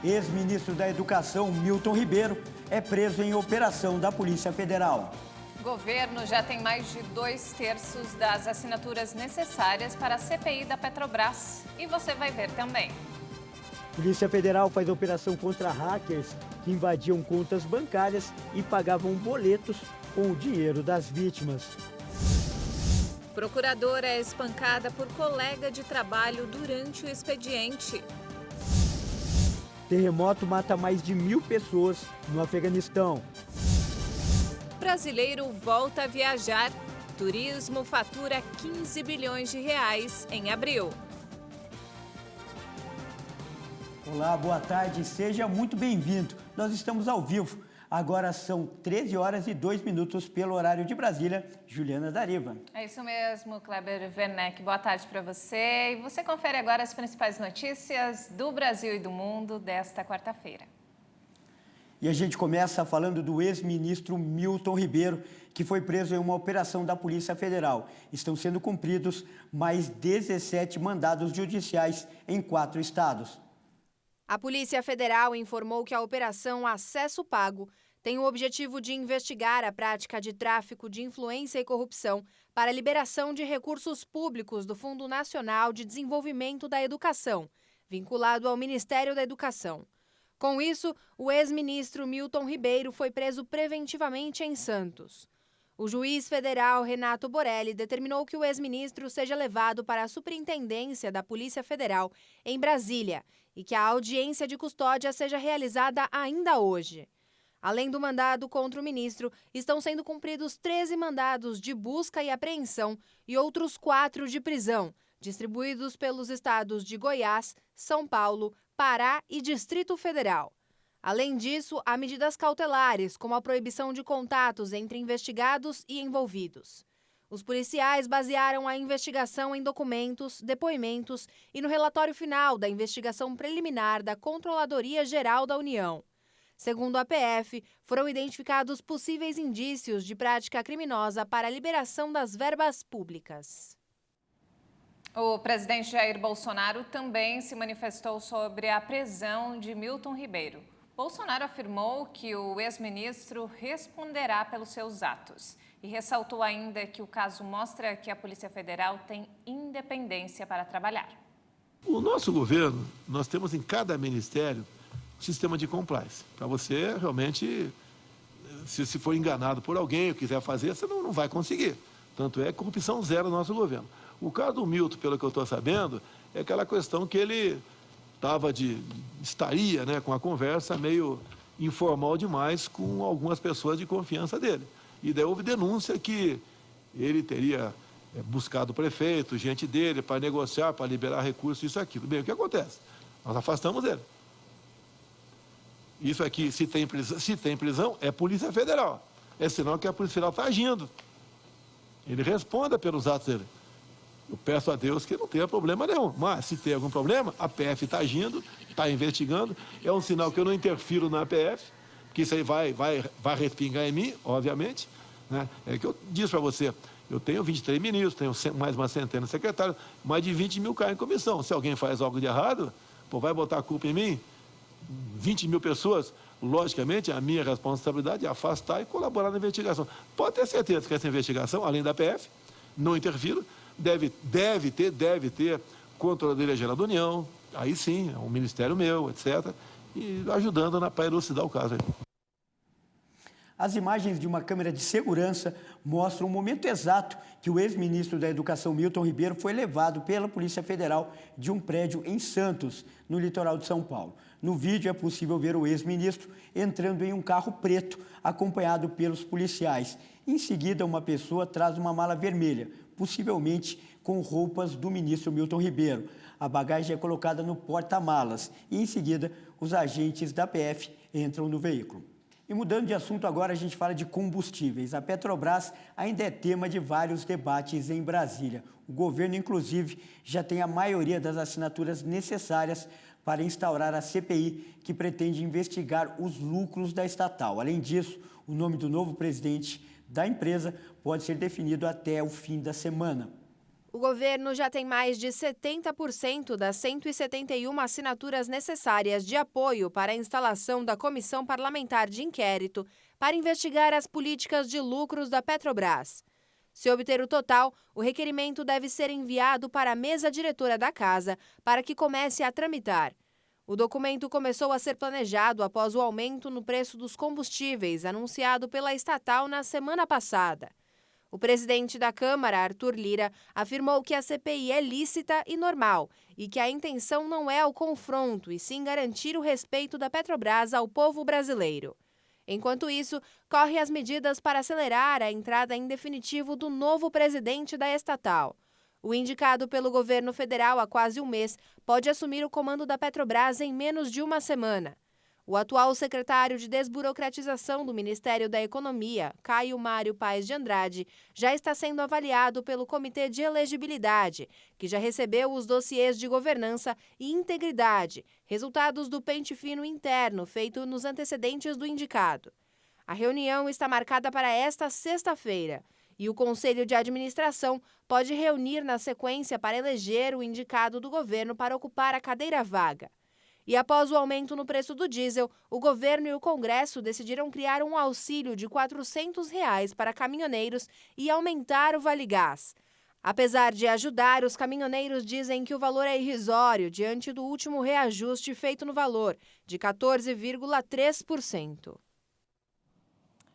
Ex-ministro da Educação, Milton Ribeiro, é preso em operação da Polícia Federal. O governo já tem mais de 2/3 das assinaturas necessárias para a CPI da Petrobras. E você vai ver também. Polícia Federal faz operação contra hackers que invadiam contas bancárias e pagavam boletos com o dinheiro das vítimas. Procuradora é espancada por colega de trabalho durante o expediente. Terremoto mata mais de 1.000 pessoas no Afeganistão. Brasileiro volta a viajar. Turismo fatura 15 bilhões de reais em abril. Olá, boa tarde, seja muito bem-vindo. Nós estamos ao vivo. Agora são 13h02 pelo horário de Brasília. Juliana Dariva. É isso mesmo, Kleber Werneck. Boa tarde para você. E você confere agora as principais notícias do Brasil e do mundo desta quarta-feira. E a gente começa falando do ex-ministro Milton Ribeiro, que foi preso em uma operação da Polícia Federal. Estão sendo cumpridos mais 17 mandados judiciais em 4 estados. A Polícia Federal informou que a Operação Acesso Pago tem o objetivo de investigar a prática de tráfico de influência e corrupção para a liberação de recursos públicos do Fundo Nacional de Desenvolvimento da Educação, vinculado ao Ministério da Educação. Com isso, o ex-ministro Milton Ribeiro foi preso preventivamente em Santos. O juiz federal Renato Borelli determinou que o ex-ministro seja levado para a Superintendência da Polícia Federal em Brasília e que a audiência de custódia seja realizada ainda hoje. Além do mandado contra o ministro, estão sendo cumpridos 13 mandados de busca e apreensão e outros 4 de prisão, distribuídos pelos estados de Goiás, São Paulo, Pará e Distrito Federal. Além disso, há medidas cautelares, como a proibição de contatos entre investigados e envolvidos. Os policiais basearam a investigação em documentos, depoimentos e no relatório final da investigação preliminar da Controladoria Geral da União. Segundo a PF, foram identificados possíveis indícios de prática criminosa para a liberação das verbas públicas. O presidente Jair Bolsonaro também se manifestou sobre a prisão de Milton Ribeiro. Bolsonaro afirmou que o ex-ministro responderá pelos seus atos e ressaltou ainda que o caso mostra que a Polícia Federal tem independência para trabalhar. O nosso governo, nós temos em cada ministério um sistema de compliance. Para você realmente, se for enganado por alguém ou quiser fazer, você não vai conseguir. Tanto é corrupção zero no nosso governo. O caso do Milton, pelo que eu estou sabendo, é aquela questão que ele estaria, né, com a conversa meio informal demais com algumas pessoas de confiança dele. E daí houve denúncia que ele teria buscado o prefeito, gente dele, para negociar, para liberar recursos, isso e aquilo. Bem, o que acontece? Nós afastamos ele. Isso aqui, se tem prisão, é Polícia Federal. É sinal que a Polícia Federal está agindo. Ele responda pelos atos dele. Eu peço a Deus que não tenha problema nenhum. Mas, se tem algum problema, a PF está agindo, está investigando. É um sinal que eu não interfiro na PF, porque isso aí vai respingar em mim, obviamente. Né? É que eu disse para você, eu tenho 23 ministros, tenho mais uma centena de secretários, mais de 20 mil caem em comissão. Se alguém faz algo de errado, vai botar a culpa em mim? 20 mil pessoas, logicamente, a minha responsabilidade é afastar e colaborar na investigação. Pode ter certeza que essa investigação, além da PF, não interfiro, deve ter Controladoria Geral da União, aí sim, é um ministério meu, etc., e ajudando para elucidar o caso aí. As imagens de uma câmera de segurança mostram o momento exato que o ex-ministro da Educação, Milton Ribeiro, foi levado pela Polícia Federal de um prédio em Santos, no litoral de São Paulo. No vídeo é possível ver o ex-ministro entrando em um carro preto, acompanhado pelos policiais. Em seguida, uma pessoa traz uma mala vermelha, possivelmente com roupas do ministro Milton Ribeiro. A bagagem é colocada no porta-malas e, em seguida, os agentes da PF entram no veículo. E mudando de assunto agora, a gente fala de combustíveis. A Petrobras ainda é tema de vários debates em Brasília. O governo, inclusive, já tem a maioria das assinaturas necessárias para instaurar a CPI, que pretende investigar os lucros da estatal. Além disso, o nome do novo presidente da empresa pode ser definido até o fim da semana. O governo já tem mais de 70% das 171 assinaturas necessárias de apoio para a instalação da Comissão Parlamentar de Inquérito para investigar as políticas de lucros da Petrobras. Se obter o total, o requerimento deve ser enviado para a mesa diretora da casa para que comece a tramitar. O documento começou a ser planejado após o aumento no preço dos combustíveis anunciado pela estatal na semana passada. O presidente da Câmara, Arthur Lira, afirmou que a CPI é lícita e normal e que a intenção não é o confronto, e sim garantir o respeito da Petrobras ao povo brasileiro. Enquanto isso, corre as medidas para acelerar a entrada em definitivo do novo presidente da estatal. O indicado pelo governo federal há quase um mês pode assumir o comando da Petrobras em menos de uma semana. O atual secretário de Desburocratização do Ministério da Economia, Caio Mário Paes de Andrade, já está sendo avaliado pelo Comitê de Elegibilidade, que já recebeu os dossiês de governança e integridade, resultados do pente fino interno feito nos antecedentes do indicado. A reunião está marcada para esta sexta-feira e o Conselho de Administração pode reunir na sequência para eleger o indicado do governo para ocupar a cadeira vaga. E após o aumento no preço do diesel, o governo e o Congresso decidiram criar um auxílio de R$ 400 para caminhoneiros e aumentar o Vale Gás. Apesar de ajudar, os caminhoneiros dizem que o valor é irrisório diante do último reajuste feito no valor, de 14,3%.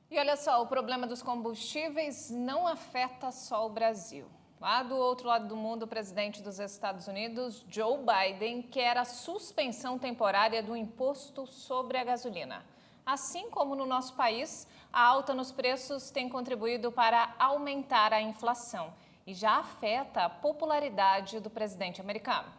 E olha só, o problema dos combustíveis não afeta só o Brasil. Lá do outro lado do mundo, o presidente dos Estados Unidos, Joe Biden, quer a suspensão temporária do imposto sobre a gasolina. Assim como no nosso país, a alta nos preços tem contribuído para aumentar a inflação e já afeta a popularidade do presidente americano.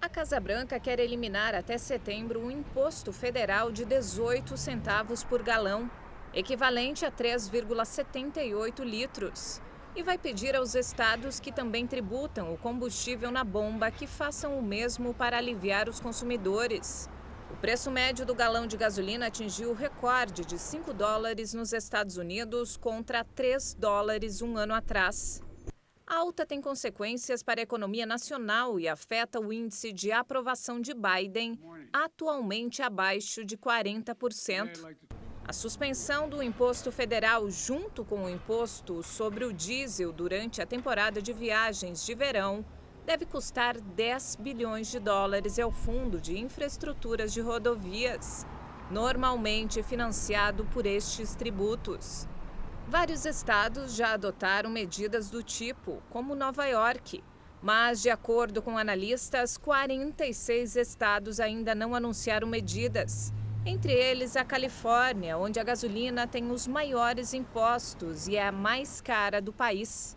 A Casa Branca quer eliminar até setembro um imposto federal de 18 centavos por galão, equivalente a 3,78 litros. E vai pedir aos estados que também tributam o combustível na bomba que façam o mesmo para aliviar os consumidores. O preço médio do galão de gasolina atingiu o recorde de $5 nos Estados Unidos contra $3 um ano atrás. A alta tem consequências para a economia nacional e afeta o índice de aprovação de Biden, atualmente abaixo de 40%. A suspensão do imposto federal junto com o imposto sobre o diesel durante a temporada de viagens de verão deve custar $10 bilhões ao Fundo de Infraestruturas de Rodovias, normalmente financiado por estes tributos. Vários estados já adotaram medidas do tipo, como Nova York, mas, de acordo com analistas, 46 estados ainda não anunciaram medidas. Entre eles, a Califórnia, onde a gasolina tem os maiores impostos e é a mais cara do país.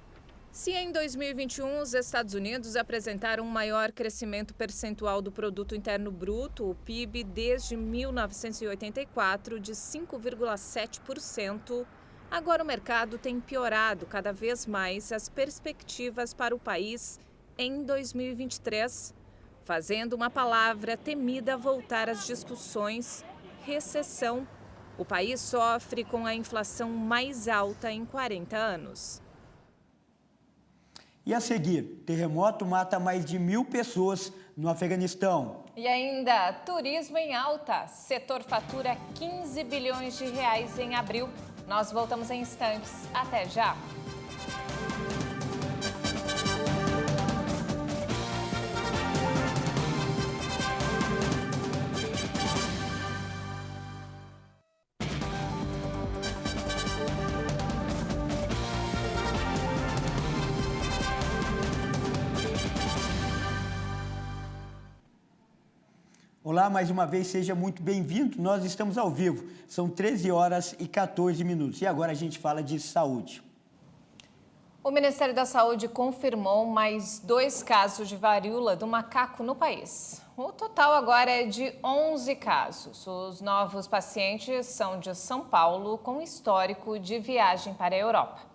Se em 2021 os Estados Unidos apresentaram um maior crescimento percentual do Produto Interno Bruto, o PIB, desde 1984, de 5,7%, agora o mercado tem piorado cada vez mais as perspectivas para o país em 2023, fazendo uma palavra temida voltar às discussões: recessão. O país sofre com a inflação mais alta em 40 anos. E a seguir, terremoto mata mais de 1.000 pessoas no Afeganistão. E ainda, turismo em alta. Setor fatura R$15 bilhões em abril. Nós voltamos em instantes. Até já! Olá, mais uma vez, seja muito bem-vindo. Nós estamos ao vivo, são 13h14. E agora a gente fala de saúde. O Ministério da Saúde confirmou mais 2 casos de varíola do macaco no país. O total agora é de 11 casos. Os novos pacientes são de São Paulo, com histórico de viagem para a Europa.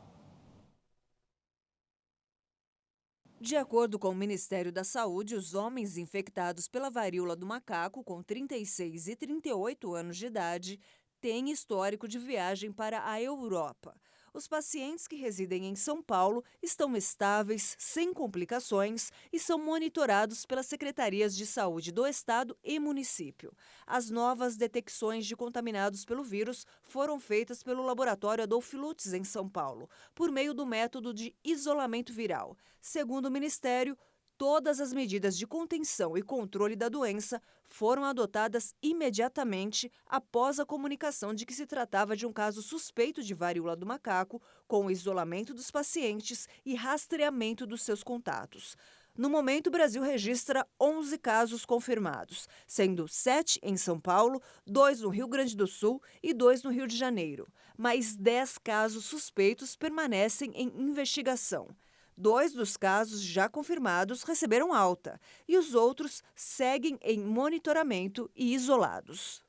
De acordo com o Ministério da Saúde, os homens infectados pela varíola do macaco, com 36 e 38 anos de idade, têm histórico de viagem para a Europa. Os pacientes que residem em São Paulo estão estáveis, sem complicações e são monitorados pelas secretarias de saúde do estado e município. As novas detecções de contaminados pelo vírus foram feitas pelo laboratório Adolph Lutz, em São Paulo, por meio do método de isolamento viral. Segundo o Ministério, todas as medidas de contenção e controle da doença foram adotadas imediatamente após a comunicação de que se tratava de um caso suspeito de varíola do macaco, com o isolamento dos pacientes e rastreamento dos seus contatos. No momento, o Brasil registra 11 casos confirmados, sendo 7 em São Paulo, 2 no Rio Grande do Sul e 2 no Rio de Janeiro. Mais 10 casos suspeitos permanecem em investigação. 2 dos casos já confirmados receberam alta e os outros seguem em monitoramento e isolados.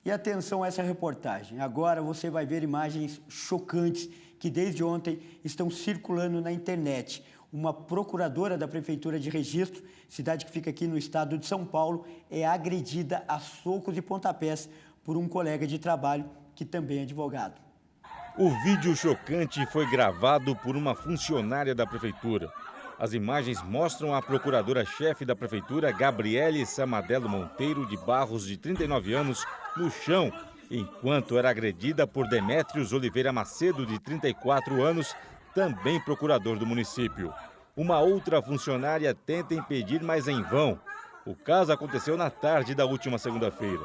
E atenção a essa reportagem. Agora você vai ver imagens chocantes que desde ontem estão circulando na internet. Uma procuradora da Prefeitura de Registro, cidade que fica aqui no estado de São Paulo, é agredida a socos e pontapés por um colega de trabalho que também é advogado. O vídeo chocante foi gravado por uma funcionária da prefeitura. As imagens mostram a procuradora-chefe da prefeitura, Gabriele Samadelo Monteiro de Barros, de 39 anos, no chão, enquanto era agredida por Demétrios Oliveira Macedo, de 34 anos, também procurador do município. Uma outra funcionária tenta impedir, mas em vão. O caso aconteceu na tarde da última segunda-feira.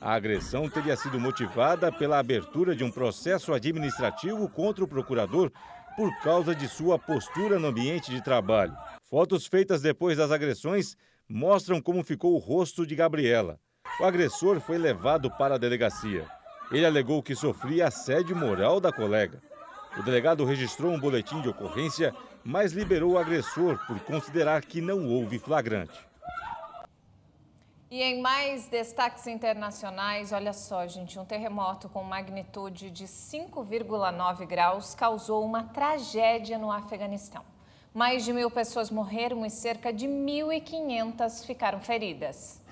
A agressão teria sido motivada pela abertura de um processo administrativo contra o procurador por causa de sua postura no ambiente de trabalho. Fotos feitas depois das agressões mostram como ficou o rosto de Gabriela. O agressor foi levado para a delegacia. Ele alegou que sofria assédio moral da colega. O delegado registrou um boletim de ocorrência, mas liberou o agressor por considerar que não houve flagrante. E em mais destaques internacionais, olha só, gente, um terremoto com magnitude de 5,9 graus causou uma tragédia no Afeganistão. Mais de 1.000 pessoas morreram e cerca de 1.500 ficaram feridas.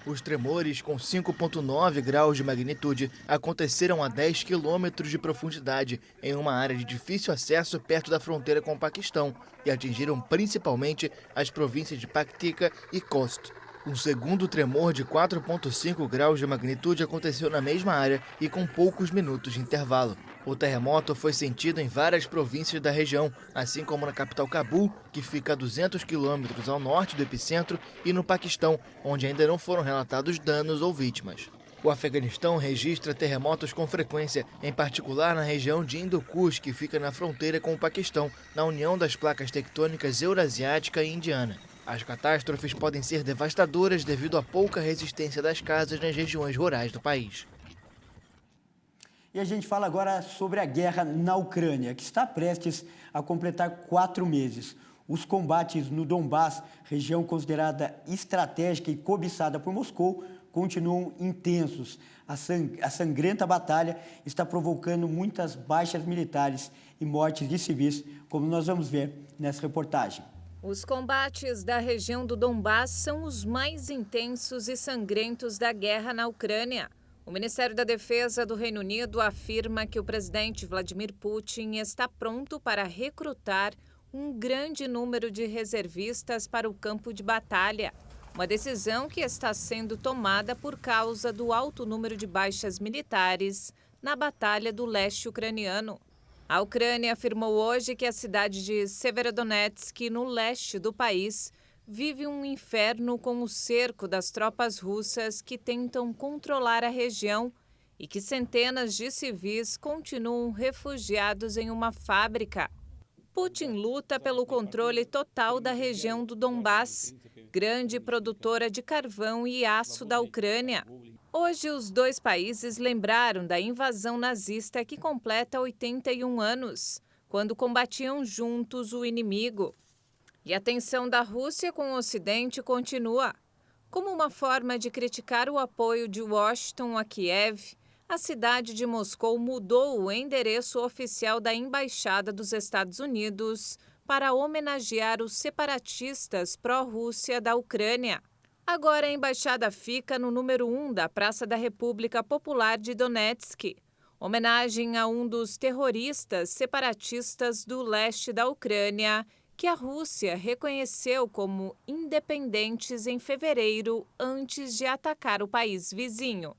Os tremores, com 5,9 graus de magnitude, aconteceram a 10 quilômetros de profundidade, em uma área de difícil acesso perto da fronteira com o Paquistão, e atingiram principalmente as províncias de Paktika e Khost. Um segundo tremor de 4,5 graus de magnitude aconteceu na mesma área e com poucos minutos de intervalo. O terremoto foi sentido em várias províncias da região, assim como na capital Cabul, que fica a 200 quilômetros ao norte do epicentro, e no Paquistão, onde ainda não foram relatados danos ou vítimas. O Afeganistão registra terremotos com frequência, em particular na região de Hindu-Kush, que fica na fronteira com o Paquistão, na união das placas tectônicas eurasiática e indiana. As catástrofes podem ser devastadoras devido à pouca resistência das casas nas regiões rurais do país. E a gente fala agora sobre a guerra na Ucrânia, que está prestes a completar 4 meses. Os combates no Donbás, região considerada estratégica e cobiçada por Moscou, continuam intensos. A sangrenta batalha está provocando muitas baixas militares e mortes de civis, como nós vamos ver nessa reportagem. Os combates da região do Donbás são os mais intensos e sangrentos da guerra na Ucrânia. O Ministério da Defesa do Reino Unido afirma que o presidente Vladimir Putin está pronto para recrutar um grande número de reservistas para o campo de batalha. Uma decisão que está sendo tomada por causa do alto número de baixas militares na batalha do leste ucraniano. A Ucrânia afirmou hoje que a cidade de Severodonetsk, no leste do país, vive um inferno com o cerco das tropas russas que tentam controlar a região e que centenas de civis continuam refugiados em uma fábrica. Putin luta pelo controle total da região do Donbás, grande produtora de carvão e aço da Ucrânia. Hoje, os dois países lembraram da invasão nazista que completa 81 anos, quando combatiam juntos o inimigo. E a tensão da Rússia com o Ocidente continua. Como uma forma de criticar o apoio de Washington a Kiev, a cidade de Moscou mudou o endereço oficial da Embaixada dos Estados Unidos para homenagear os separatistas pró-Rússia da Ucrânia. Agora a embaixada fica no número 1 da Praça da República Popular de Donetsk. Homenagem a um dos terroristas separatistas do leste da Ucrânia, que a Rússia reconheceu como independentes em fevereiro, antes de atacar o país vizinho.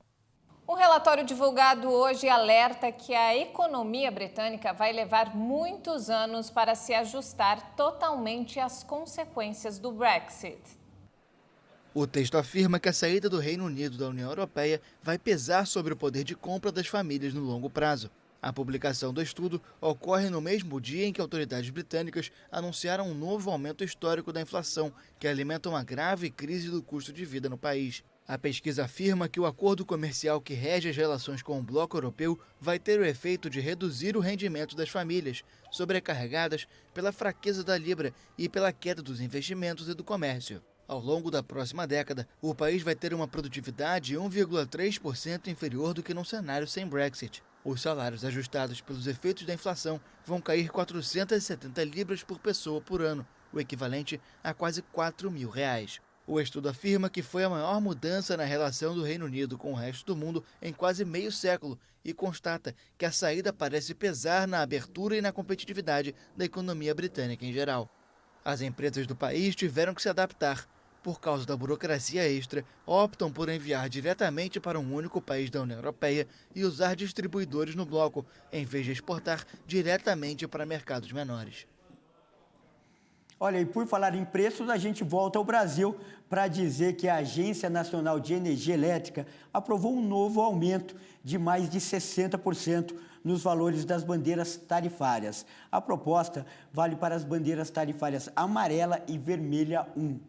O relatório divulgado hoje alerta que a economia britânica vai levar muitos anos para se ajustar totalmente às consequências do Brexit. O texto afirma que a saída do Reino Unido da União Europeia vai pesar sobre o poder de compra das famílias no longo prazo. A publicação do estudo ocorre no mesmo dia em que autoridades britânicas anunciaram um novo aumento histórico da inflação, que alimenta uma grave crise do custo de vida no país. A pesquisa afirma que o acordo comercial que rege as relações com o bloco europeu vai ter o efeito de reduzir o rendimento das famílias, sobrecarregadas pela fraqueza da libra e pela queda dos investimentos e do comércio. Ao longo da próxima década, o país vai ter uma produtividade 1,3% inferior do que num cenário sem Brexit. Os salários ajustados pelos efeitos da inflação vão cair 470 libras por pessoa por ano, o equivalente a quase R$4.000. O estudo afirma que foi a maior mudança na relação do Reino Unido com o resto do mundo em quase meio século e constata que a saída parece pesar na abertura e na competitividade da economia britânica em geral. As empresas do país tiveram que se adaptar. Por causa da burocracia extra, optam por enviar diretamente para um único país da União Europeia e usar distribuidores no bloco, em vez de exportar diretamente para mercados menores. Olha, e por falar em preços, a gente volta ao Brasil para dizer que a Agência Nacional de Energia Elétrica aprovou um novo aumento de mais de 60% nos valores das bandeiras tarifárias. A proposta vale para as bandeiras tarifárias amarela e vermelha 1.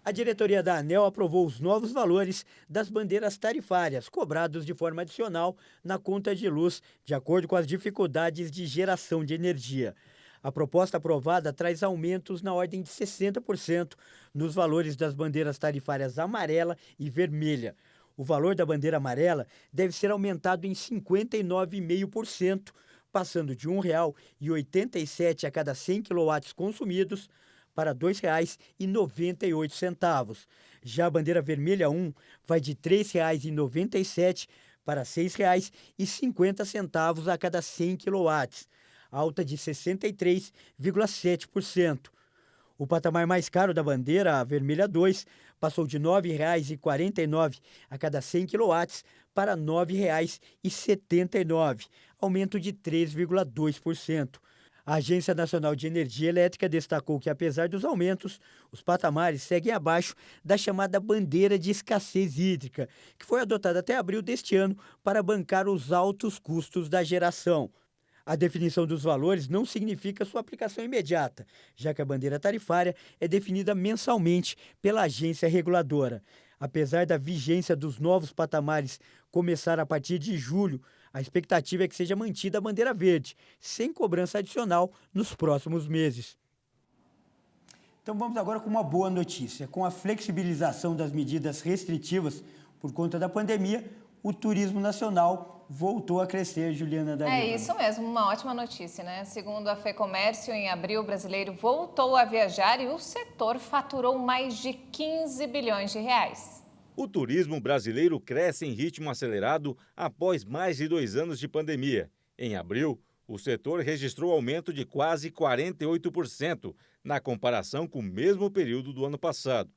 A diretoria da ANEEL aprovou os novos valores das bandeiras tarifárias, cobrados de forma adicional na conta de luz, de acordo com as dificuldades de geração de energia. A proposta aprovada traz aumentos na ordem de 60% nos valores das bandeiras tarifárias amarela e vermelha. O valor da bandeira amarela deve ser aumentado em 59,5%, passando de R$ 1,87 a cada 100 kW consumidos para R$ 2,98. Já a bandeira vermelha 1 vai de R$ 3,97 para R$ 6,50 a cada 100 kW, alta de 63,7%. O patamar mais caro da bandeira, a vermelha 2, passou de R$ 9,49 a cada 100 kW para R$ 9,79, aumento de 3,2%. A Agência Nacional de Energia Elétrica destacou que, apesar dos aumentos, os patamares seguem abaixo da chamada bandeira de escassez hídrica, que foi adotada até abril deste ano para bancar os altos custos da geração. A definição dos valores não significa sua aplicação imediata, já que a bandeira tarifária é definida mensalmente pela agência reguladora. Apesar da vigência dos novos patamares começar a partir de julho, a expectativa é que seja mantida a bandeira verde, sem cobrança adicional nos próximos meses. Então vamos agora com uma boa notícia. Com a flexibilização das medidas restritivas por conta da pandemia, o turismo nacional voltou a crescer, Juliana D'Ariva. É isso mesmo, uma ótima notícia, né? Segundo a FEComércio, em abril, o brasileiro voltou a viajar e o setor faturou mais de 15 bilhões de reais. O turismo brasileiro cresce em ritmo acelerado após mais de 2 anos de pandemia. Em abril, o setor registrou aumento de quase 48% na comparação com o mesmo período do ano passado.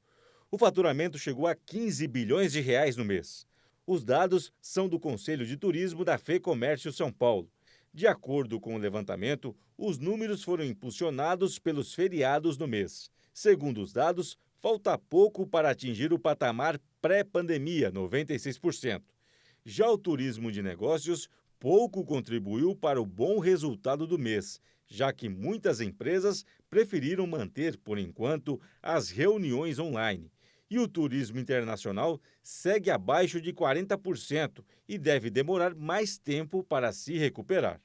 O faturamento chegou a 15 bilhões de reais no mês. Os dados são do Conselho de Turismo da FEComércio São Paulo. De acordo com o levantamento, os números foram impulsionados pelos feriados no mês. Segundo os dados, falta pouco para atingir o patamar pré-pandemia, 96%. Já o turismo de negócios pouco contribuiu para o bom resultado do mês, já que muitas empresas preferiram manter, por enquanto, as reuniões online. E o turismo internacional segue abaixo de 40% e deve demorar mais tempo para se recuperar.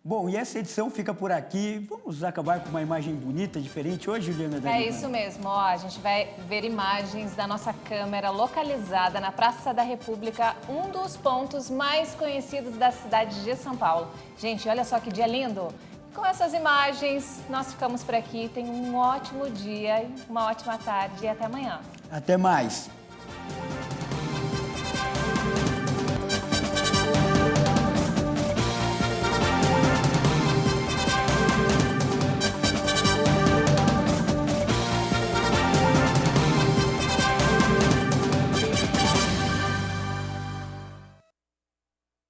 Bom, e essa edição fica por aqui. Vamos acabar com uma imagem bonita, diferente hoje, Juliana D'Ariva? É isso mesmo, ó, a gente vai ver imagens da nossa câmera localizada na Praça da República, um dos pontos mais conhecidos da cidade de São Paulo. Gente, olha só que dia lindo! Com essas imagens, nós ficamos por aqui. Tenham um ótimo dia, uma ótima tarde e até amanhã. Até mais!